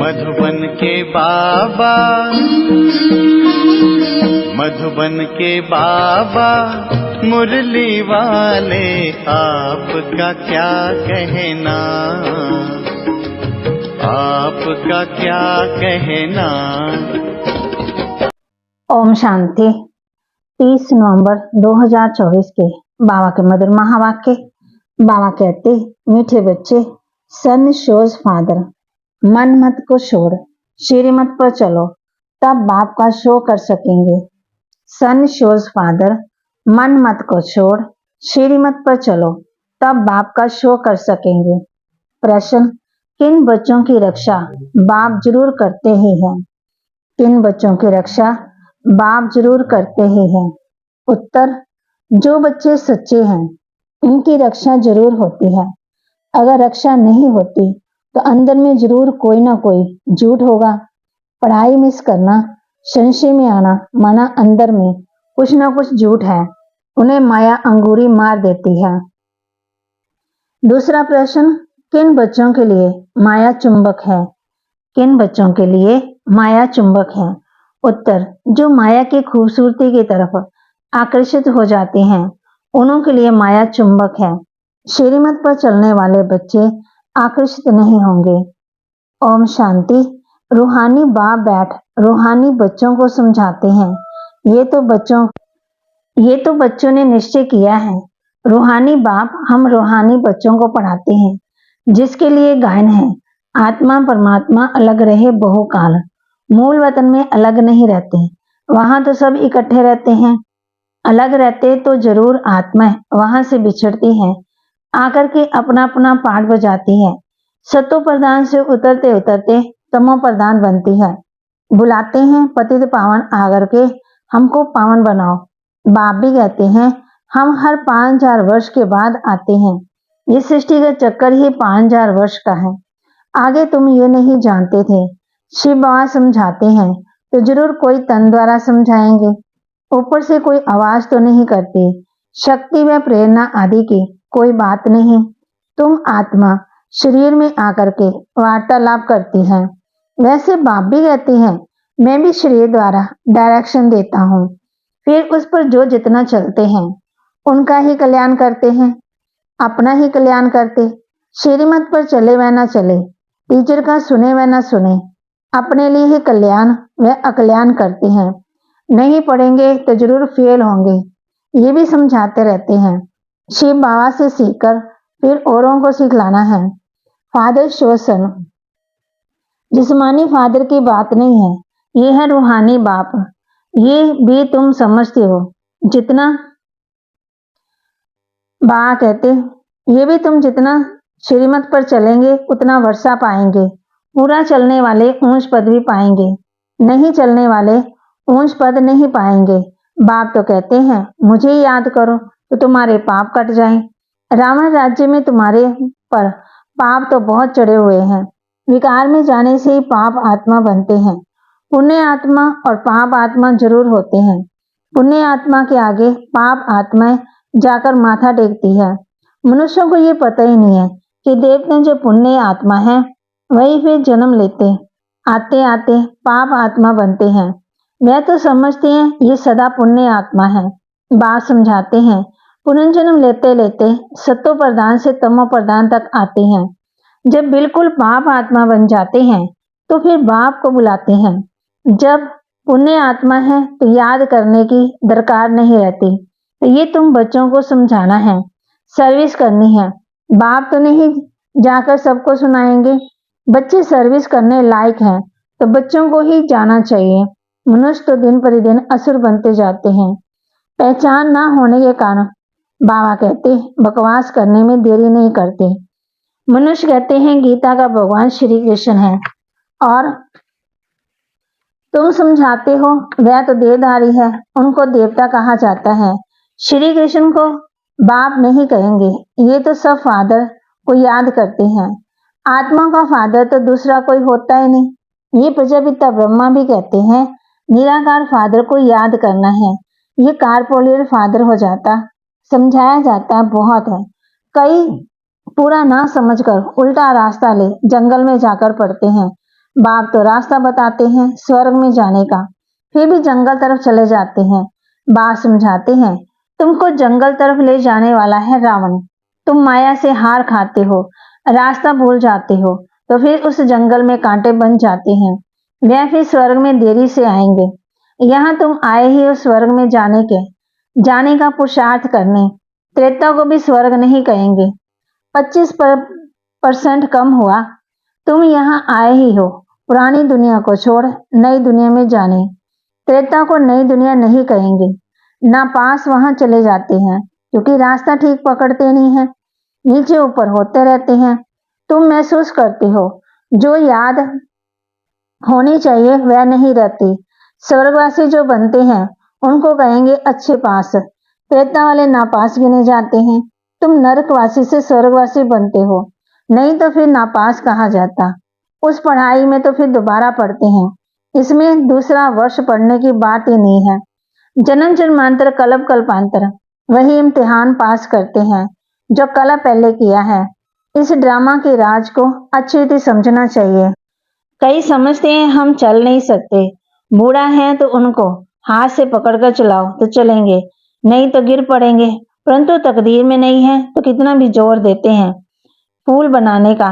मधुबन के बाबा, मधुबन के बाबा मुरली वाले, आपका क्या कहना, आपका क्या कहना। ओम शांति। 30 नवंबर 2024 के बाबा के मधुर महावाक्य। बाबा कहते, मीठे बच्चे, सन शोज फादर, मन मत को छोड़, श्रीमत पर चलो, तब बाप का शो कर सकेंगे। सन शोज फादर, मन मत को छोड़, श्रीमत पर चलो, तब बाप का शो कर सकेंगे। प्रश्न, किन बच्चों की रक्षा बाप जरूर करते ही हैं? किन बच्चों की रक्षा बाप जरूर करते ही हैं? उत्तर, जो बच्चे सच्चे हैं उनकी रक्षा जरूर होती है। अगर रक्षा नहीं होती तो अंदर में जरूर कोई ना कोई झूठ होगा। पढ़ाई मिस करना, संशय में आना, माना अंदर में कुछ ना कुछ झूठ है, उन्हें माया अंगूरी मार देती है। दूसरा प्रश्न, किन बच्चों के लिए माया चुंबक है? किन बच्चों के लिए माया चुंबक है? उत्तर, जो माया की खूबसूरती की तरफ आकर्षित हो जाते हैं उन्हों के लिए माया चुंबक है। श्रीमत पर चलने वाले बच्चे आकर्षित नहीं होंगे। ओम शांति। रूहानी बाप बैठ रूहानी बच्चों को समझाते हैं। ये तो बच्चों ने निश्चय किया है। रूहानी बाप हम रूहानी बच्चों को पढ़ाते हैं, जिसके लिए गायन है, आत्मा परमात्मा अलग रहे बहुकाल। मूल वतन में अलग नहीं रहते, वहां तो सब इकट्ठे रहते हैं। अलग रहते तो जरूर आत्मा वहां से बिछड़ती है, आकर के अपना अपना पाठ बजाती है। सतो प्रधान से उतरते उतरते तमो प्रधान बनती है। बुलाते हैं पतित पावन आकर के हमको पावन बनाओ। बाप भी कहते हैं हम हर 5000 वर्ष के बाद आते हैं। ये सृष्टि का चक्कर ही 5000 वर्ष का है। आगे तुम ये नहीं जानते थे। शिव बाबा समझाते हैं तो जरूर कोई तन द्वारा समझाएंगे। ऊपर से कोई आवाज तो नहीं करते। शक्ति व प्रेरणा आदि की कोई बात नहीं। तुम आत्मा शरीर में आकर के वार्तालाप करती है। वैसे बाप भी कहते हैं मैं भी शरीर द्वारा डायरेक्शन देता हूँ, फिर उस पर जो जितना चलते हैं उनका ही कल्याण करते हैं, अपना ही कल्याण करते। श्रीमत पर चले व न चले, टीचर का सुने व न सुने, अपने लिए ही कल्याण व अकल्याण करते हैं। नहीं पढ़ेंगे तो जरूर फेल होंगे, ये भी समझाते रहते हैं। शिव बाबा से सीखकर फिर औरों को सिखलाना है। फादर शोसन, जिस्मानी फादर की बात नहीं है, ये है रूहानी बाप। ये भी तुम समझते हो। जितना बाबा कहते, ये भी तुम जितना श्रीमत पर चलेंगे उतना वर्षा पाएंगे। पूरा चलने वाले ऊंच पद भी पाएंगे, नहीं चलने वाले ऊंच पद नहीं पाएंगे। बाप तो कहते हैं मुझे याद करो तो तुम्हारे पाप कट जाएं। रावण राज्य में तुम्हारे पर पाप तो बहुत चढ़े हुए हैं। विकार में जाने से ही पाप आत्मा बनते हैं। पुण्य आत्मा और पाप आत्मा जरूर होते हैं। पुण्य आत्मा के आगे पाप आत्माएं जाकर माथा टेकती है। मनुष्यों को ये पता ही नहीं है कि देवते जो पुण्य आत्मा है वही फिर जन्म लेते, आते आते पाप आत्मा बनते हैं। वह तो समझते हैं ये सदा पुण्य आत्मा है। बाप समझाते हैं पुनर्जन्म लेते लेते सतो प्रधान से तमो प्रधान तक आते हैं। जब बिल्कुल पाप आत्मा बन जाते हैं तो फिर बाप को बुलाते हैं। जब पुण्य आत्मा है तो याद करने की दरकार नहीं रहती। तो ये तुम बच्चों को समझाना है, सर्विस करनी है। बाप तो नहीं जाकर सबको सुनाएंगे। बच्चे सर्विस करने लायक हैं तो बच्चों को ही जाना चाहिए। मनुष्य तो दिन प्रतिदिन असुर बनते जाते हैं। पहचान ना होने के कारण बाबा कहते बकवास करने में देरी नहीं करते। मनुष्य कहते हैं गीता का भगवान श्री कृष्ण है और तुम समझाते हो वह तो देहधारी है, उनको देवता कहा जाता है। श्री कृष्ण को बाप नहीं कहेंगे, ये तो सब फादर को याद करते हैं। आत्मा का फादर तो दूसरा कोई होता ही नहीं। ये प्रजापिता ब्रह्मा भी कहते हैं निराकार फादर को याद करना है। ये कारपोलियर फादर हो जाता। समझाया जाता बहुत है। कई पूरा ना समझकर उल्टा रास्ता ले जंगल में जाकर पड़ते हैं। बाप तो रास्ता बताते हैं स्वर्ग में जाने का, फिर भी जंगल तरफ चले जाते हैं। बाप समझाते हैं तुमको जंगल तरफ ले जाने वाला है रावण। तुम माया से हार खाते हो, रास्ता भूल जाते हो, तो फिर उस जंगल में कांटे बन जाते हैं। वह फिर स्वर्ग में देरी से आएंगे। यहाँ तुम आए ही हो स्वर्ग में जाने का पुरुषार्थ करने। त्रेता को भी स्वर्ग नहीं कहेंगे। 25% कम हुआ। तुम यहाँ आए ही हो पुरानी दुनिया को छोड़ नई दुनिया में जाने। त्रेता को नई दुनिया नहीं कहेंगे। नापास वहां चले जाते हैं क्योंकि रास्ता ठीक पकड़ते नहीं है, नीचे ऊपर होते रहते हैं। तुम महसूस करते हो जो याद होनी चाहिए वह नहीं रहती। स्वर्गवासी जो बनते हैं उनको कहेंगे अच्छे पास। त्रेता वाले नापास गिने जाते हैं। तुम नरकवासी से स्वर्गवासी बनते हो, नहीं तो फिर नापास कहा जाता। उस पढ़ाई में तो फिर दोबारा पढ़ते हैं। इसमें दूसरा वर्ष पढ़ने की बात ही नहीं है। जन्म जन्मांतर कल्प कल्पांतर वही इम्तिहान पास करते हैं जो कल पहले किया है। इस ड्रामा के राज को अच्छी रीति समझना चाहिए। कई समझते हैं हम चल नहीं सकते, बूढ़ा है तो उनको हाथ से पकड़कर चलाओ तो चलेंगे, नहीं तो गिर पड़ेंगे। परंतु तकदीर में नहीं है तो कितना भी जोर देते हैं फूल बनाने का,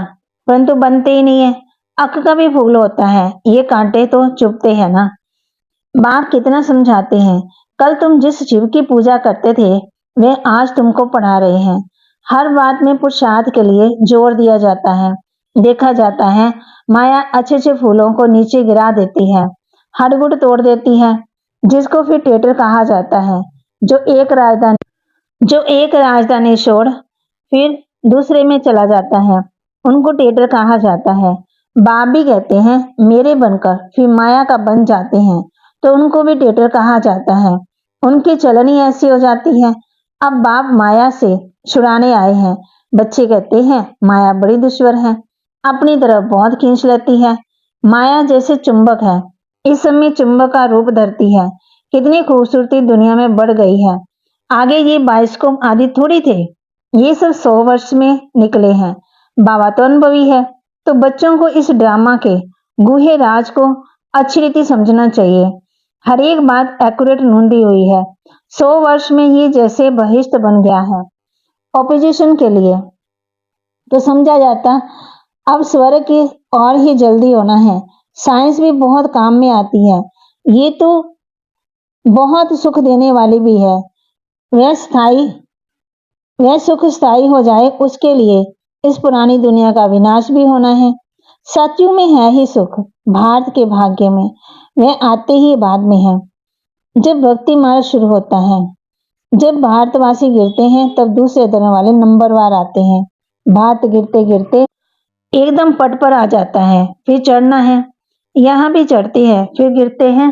परंतु बनते ही नहीं है। अक का भी फूल होता है, ये कांटे तो चुभते हैं ना। बाप कितना समझाते हैं, कल तुम जिस शिव की पूजा करते थे वे आज तुमको पढ़ा रहे हैं। हर बात में पुरुषार्थ के लिए जोर दिया जाता है। देखा जाता है माया अच्छे अच्छे फूलों को नीचे गिरा देती है, हड़गुड़ तोड़ देती है, जिसको फिर टेटर कहा जाता है। जो एक राजधानी छोड़ फिर दूसरे में चला जाता है, उनको टेटर कहा जाता है। बाप भी कहते हैं मेरे बनकर फिर माया का बन जाते हैं तो उनको भी टेटर कहा जाता है। उनकी चलनी ऐसी हो जाती है। अब बाप माया से छुड़ाने आए हैं। बच्चे कहते हैं माया बड़ी दुश्मन है, अपनी तरफ बहुत खींच लेती है। माया जैसे चुंबक है, इस समय चुंबक का रूप धरती है। कितनी खूबसूरती दुनिया में बढ़ गई है। आगे ये बाइस्कोप आदि थोड़ी थे, ये सब 100 वर्ष में निकले हैं। बाबा तो अनुभवी है, तो बच्चों को इस ड्रामा के गूढ़े राज को अच्छी रीति समझना चाहिए। हर एक बात एक्यूरेट नूंदी हुई है। 100 वर्ष में ये जैसे बहिष्ठ बन गया है ऑपोजिशन के लिए, तो समझा जाता अब स्वर्ग की और ही जल्दी होना है। साइंस भी बहुत काम में आती है, ये तो बहुत सुख देने वाली भी है। वह सुख स्थायी हो जाए उसके लिए इस पुरानी दुनिया का विनाश भी होना है। सत्यु में है ही सुख, भारत के भाग्य में वह आते ही बाद में है जब भक्ति मार्ग शुरू होता है। जब भारतवासी गिरते हैं तब दूसरे धर्म वाले नंबरवार आते हैं। भारत गिरते गिरते एकदम पट पर आ जाता है, फिर चढ़ना है, यहाँ भी चढ़ते हैं फिर गिरते हैं।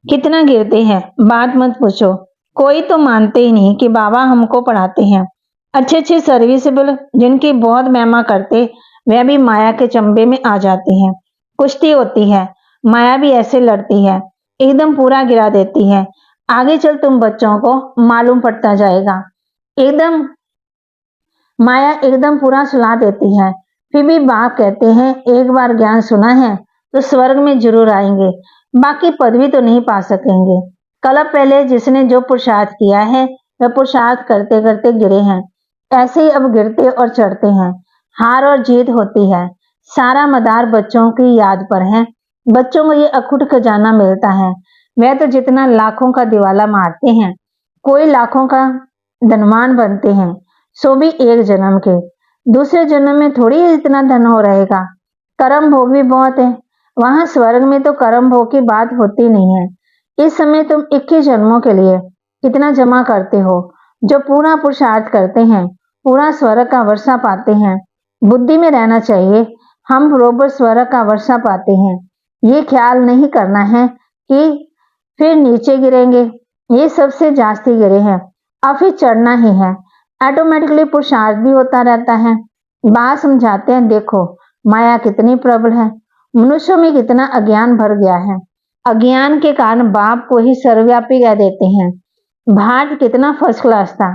कितना गिरते हैं बात मत पूछो, कोई तो मानते ही नहीं कि बाबा हमको पढ़ाते हैं। अच्छे अच्छे सर्विसेबल जिनकी बहुत महिमा करते वह भी माया के चंबे में आ जाते हैं। कुश्ती होती है, माया भी ऐसे लड़ती है, एकदम पूरा गिरा देती है। आगे चल तुम बच्चों को मालूम पड़ता जाएगा। एकदम माया एकदम पूरा सुला देती है। फिर भी बाप कहते हैं एक बार ज्ञान सुना है तो स्वर्ग में जरूर आएंगे, बाकी पदवी तो नहीं पा सकेंगे। कल पहले जिसने जो पुरुषार्थ किया है वह पुरुषार्थ करते करते गिरे हैं, ऐसे ही अब गिरते और चढ़ते हैं। हार और जीत होती है, सारा मदार बच्चों की याद पर है। बच्चों को ये अखुट खजाना मिलता है। वह तो जितना लाखों का दिवाला मारते हैं, कोई लाखों का धनवान बनते हैं, सो भी एक जन्म के। दूसरे जन्म में थोड़ी इतना धन हो रहेगा। कर्म भोग भी बहुत है, वहां स्वर्ग में तो कर्म भोग की बात होती नहीं है। इस समय तुम 21 जन्मों के लिए कितना जमा करते हो, जो पूरा पुरुषार्थ करते हैं पूरा स्वर्ग का वर्षा पाते हैं। बुद्धि में रहना चाहिए हम बरोबर स्वर्ग का वर्षा पाते हैं। ये ख्याल नहीं करना है कि फिर नीचे गिरेंगे, ये सबसे जास्ती गिरे हैं, अब फिर चढ़ना ही है। ऑटोमेटिकली पुरुषार्थ भी होता रहता है। बात समझाते हैं देखो माया कितनी प्रबल है, मनुष्यों में कितना अज्ञान भर गया है। अज्ञान के कारण बाप को ही सर्वव्यापी कह देते हैं। भारत कितना फर्स्ट क्लास था,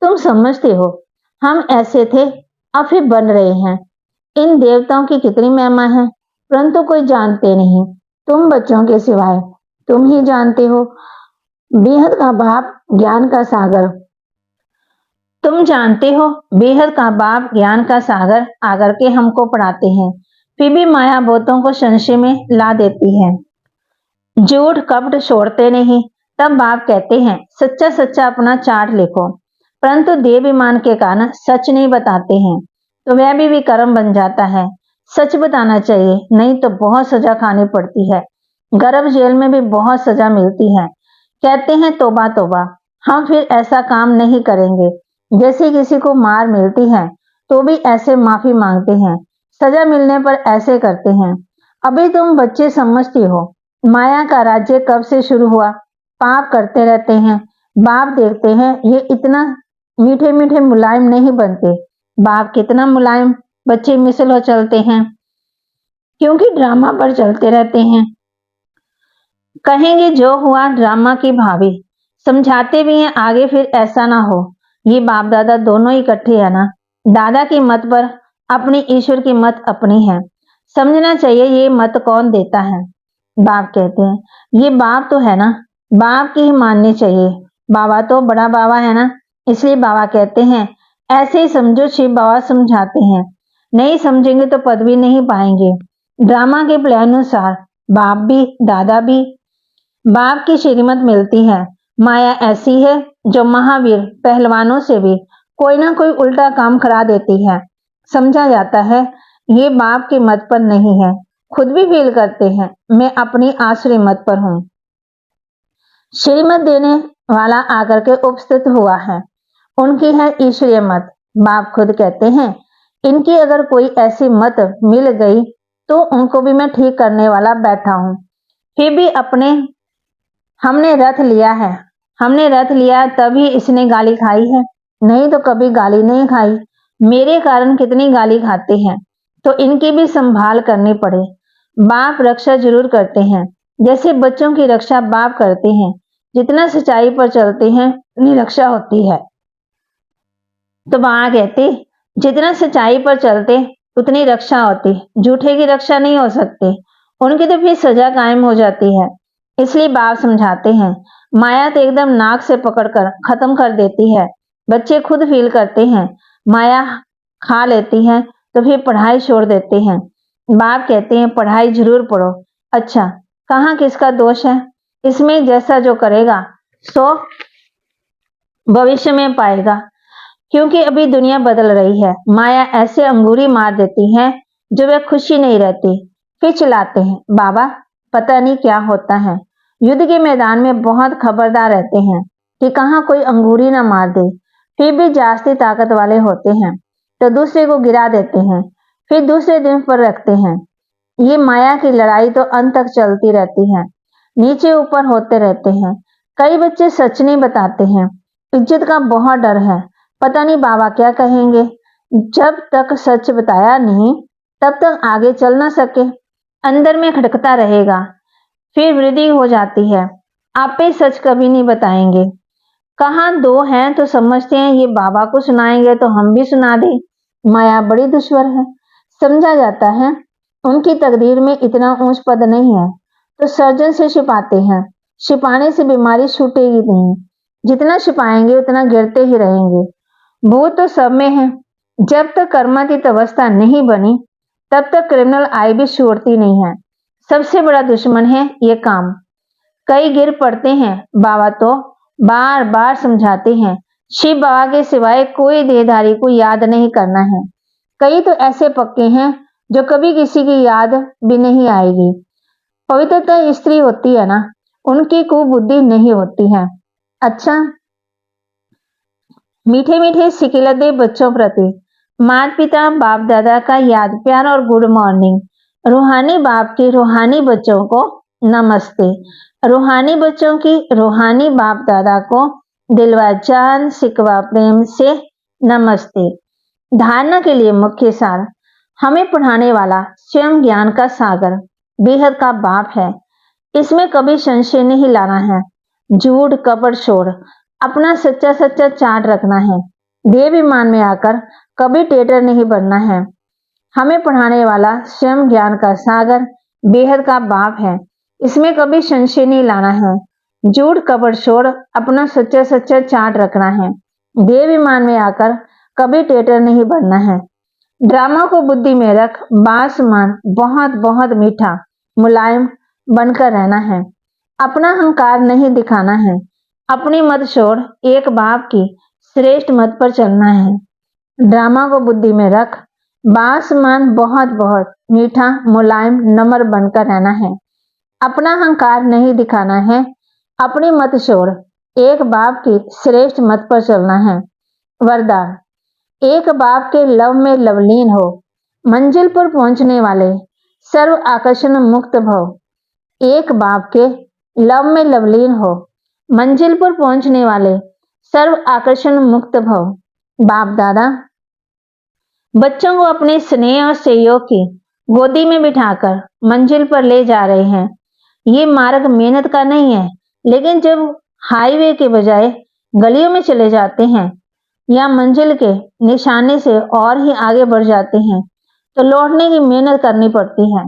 तुम समझते हो हम ऐसे थे, अब फिर बन रहे हैं। इन देवताओं की कितनी महिमा है, परंतु कोई जानते नहीं। तुम बच्चों के सिवाय तुम ही जानते हो। बेहद का बाप ज्ञान का सागर। तुम जानते हो बेहद का बाप ज्ञान का सागर आकर के हमको पढ़ाते हैं, फिर भी माया बहुतों को संशय में ला देती है। झूठ कपट छोड़ते नहीं। तब बाप कहते हैं सच्चा सच्चा अपना चार्ट लिखो, परंतु देवाभिमान के कारण सच नहीं बताते हैं तो वह भी विकर्म बन जाता है। सच बताना चाहिए, नहीं तो बहुत सजा खानी पड़ती है। गर्भ जेल में भी बहुत सजा मिलती है। कहते हैं तौबा तौबा, हम फिर ऐसा काम नहीं करेंगे। जैसे किसी को मार मिलती है तो भी ऐसे माफी मांगते हैं, सजा मिलने पर ऐसे करते हैं। अभी तुम बच्चे समझती हो माया का राज्य कब से शुरू हुआ। पाप करते रहते हैं, बाप देखते हैं ये इतना मीठे मीठे मुलायम नहीं बनते। बाप कितना मुलायम, बच्चे मिसल हो चलते हैं क्योंकि ड्रामा पर चलते रहते हैं। कहेंगे जो हुआ ड्रामा की भाभी, समझाते भी हैं आगे फिर ऐसा ना हो। ये बाप दादा दोनों इकट्ठे है ना। दादा की मत पर अपनी, ईश्वर की मत अपनी है। समझना चाहिए ये मत कौन देता है। बाप कहते हैं ये बाप तो है ना, बाप की ही माननी चाहिए। बाबा तो बड़ा बाबा है ना, इसलिए बाबा कहते हैं ऐसे ही समझो। शिव बाबा समझाते हैं नहीं समझेंगे तो पदवी नहीं पाएंगे। ड्रामा के प्लान अनुसार बाप भी दादा भी, बाप की श्रीमत मिलती है। माया ऐसी है जो महावीर पहलवानों से भी कोई ना कोई उल्टा काम करा देती है। समझा जाता है ये बाप की मत पर नहीं है। खुद भी फील करते हैं मैं अपनी आश्रय मत पर हूँ। श्रीमत देने वाला आकर के उपस्थित हुआ है, उनकी है ईश्वरीय मत। बाप खुद कहते हैं इनकी अगर कोई ऐसी मत मिल गई तो उनको भी मैं ठीक करने वाला बैठा हूँ। फिर भी अपने हमने रथ लिया है, हमने रथ लिया तभी इसने गाली खाई है, नहीं तो कभी गाली नहीं खाई। मेरे कारण कितनी गाली खाते हैं तो इनकी भी संभाल करनी पड़े। बाप रक्षा जरूर करते हैं, जैसे बच्चों की रक्षा बाप करते हैं। जितना सच्चाई पर चलते हैं उतनी रक्षा होती है। तो बाबा कहते जितना सच्चाई पर चलते उतनी रक्षा होती, झूठे की रक्षा नहीं हो सकती, उनकी तो फिर सजा कायम हो जाती है। इसलिए बाप समझाते हैं माया तो एकदम नाक से पकड़कर खत्म कर देती है। बच्चे खुद फील करते हैं माया खा लेती है तो फिर पढ़ाई छोड़ देते हैं। बाप कहते हैं पढ़ाई जरूर पढ़ो। अच्छा कहाँ किसका दोष है, इसमें जैसा जो करेगा सो भविष्य में पाएगा, क्योंकि अभी दुनिया बदल रही है। माया ऐसे अंगूरी मार देती है जो वे खुशी नहीं रहती, फिर चिल्लाते हैं बाबा पता नहीं क्या होता है। युद्ध के मैदान में बहुत खबरदार रहते हैं कि कहाँ कोई अंगूरी ना मार दे। फिर भी जास्ती ताकत वाले होते हैं तो दूसरे को गिरा देते हैं, फिर दूसरे दिन पर रखते हैं। ये माया की लड़ाई तो अंत तक चलती रहती है, नीचे ऊपर होते रहते हैं। कई बच्चे सच नहीं बताते हैं, इज्जत का बहुत डर है, पता नहीं बाबा क्या कहेंगे। जब तक सच बताया नहीं तब तक आगे चल ना सके, अंदर में खटकता रहेगा, फिर वृद्धि हो जाती है। आप पे सच कभी नहीं बताएंगे। कहाँ दो हैं तो समझते हैं ये बाबा को सुनाएंगे तो हम भी सुना दें। माया बड़ी दुश्मन है, समझा जाता है उनकी तकदीर में इतना ऊंच पद नहीं है तो सर्जन से छिपाते हैं। छिपाने से बीमारी छूटेगी नहीं, जितना छिपाएंगे उतना गिरते ही रहेंगे। भूत तो सब में है, जब तक कर्मातीत अवस्था नहीं बनी तब तक क्रिमिनल आई भी छोड़ती नहीं है। सबसे बड़ा दुश्मन है ये काम। कई गिर पड़ते हैं, बाबा तो बार बार समझाते हैं शिव बाबा के सिवाय कोई देहधारी को याद नहीं करना है। कई तो ऐसे पक्के हैं जो कभी किसी की याद भी नहीं आएगी। पवित्रता स्त्री होती है ना, उनकी कुबुद्धि नहीं होती है। अच्छा मीठे मीठे सिकिलते बच्चों प्रति माता पिता बाप दादा का याद प्यार और गुड मॉर्निंग। रूहानी बाप के रूहानी बच्चों को नमस्ते। रूहानी बच्चों की रूहानी बाप दादा को दिलवा जान सिकवा प्रेम से नमस्ते। धारणा के लिए मुख्य सार, हमें पढ़ाने वाला स्वयं ज्ञान का सागर बेहद का बाप है, इसमें कभी संशय नहीं लाना है। झूठ कपट छोड़ अपना सच्चा सच्चा चार्ट रखना है। देवाभिमान में आकर कभी टेटर नहीं बनना है। हमें पढ़ाने वाला स्वयं ज्ञान का सागर बेहद का बाप है। इसमें कभी संशय नहीं लाना है। झूठ कपट छोड़ अपना सच्चा सच्चा चाट रखना है। देवाभिमान में आकर कभी टेटर नहीं बनना है। ड्रामा को बुद्धि में रख बासमान बहुत बहुत मीठा मुलायम बनकर रहना है। अपना अहंकार नहीं दिखाना है। अपनी मत छोड़ एक बाप की श्रेष्ठ मत पर चलना है। ड्रामा को बुद्धि में रख बासमान बहुत बहुत मीठा मुलायम नम्र बनकर रहना है। अपना अहंकार नहीं दिखाना है। अपनी मत छोड़ एक बाप की श्रेष्ठ मत पर चलना है। वरदान, एक बाप के लव में लवलीन हो, मंजिल पर पहुंचने वाले सर्व आकर्षण मुक्त भव। एक बाप के लव में लवलीन हो, मंजिल पर पहुंचने वाले सर्व आकर्षण मुक्त भव। बाप दादा बच्चों को अपने स्नेह और सहयोग की गोदी में बिठाकर मंजिल पर ले जा रहे हैं। ये मार्ग मेहनत का नहीं है, लेकिन जब हाईवे के बजाय गलियों में चले जाते हैं या मंजिल के निशाने से और ही आगे बढ़ जाते हैं तो लौटने की मेहनत करनी पड़ती है।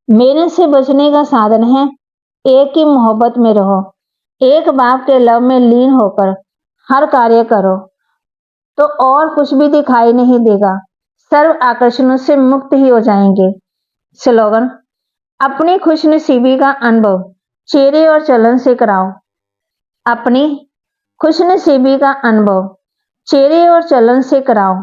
मेहनत से बचने का साधन है एक ही मोहब्बत में रहो। एक बाप के लव में लीन होकर हर कार्य करो तो और कुछ भी दिखाई नहीं देगा। सर्व आकर्षणों से मुक्त ही हो जाएंगे। स्लोगन, अपनी खुशनसीबी का अनुभव चेहरे और चलन से कराओ। अपनी खुशनसीबी का अनुभव चेहरे और चलन से कराओ।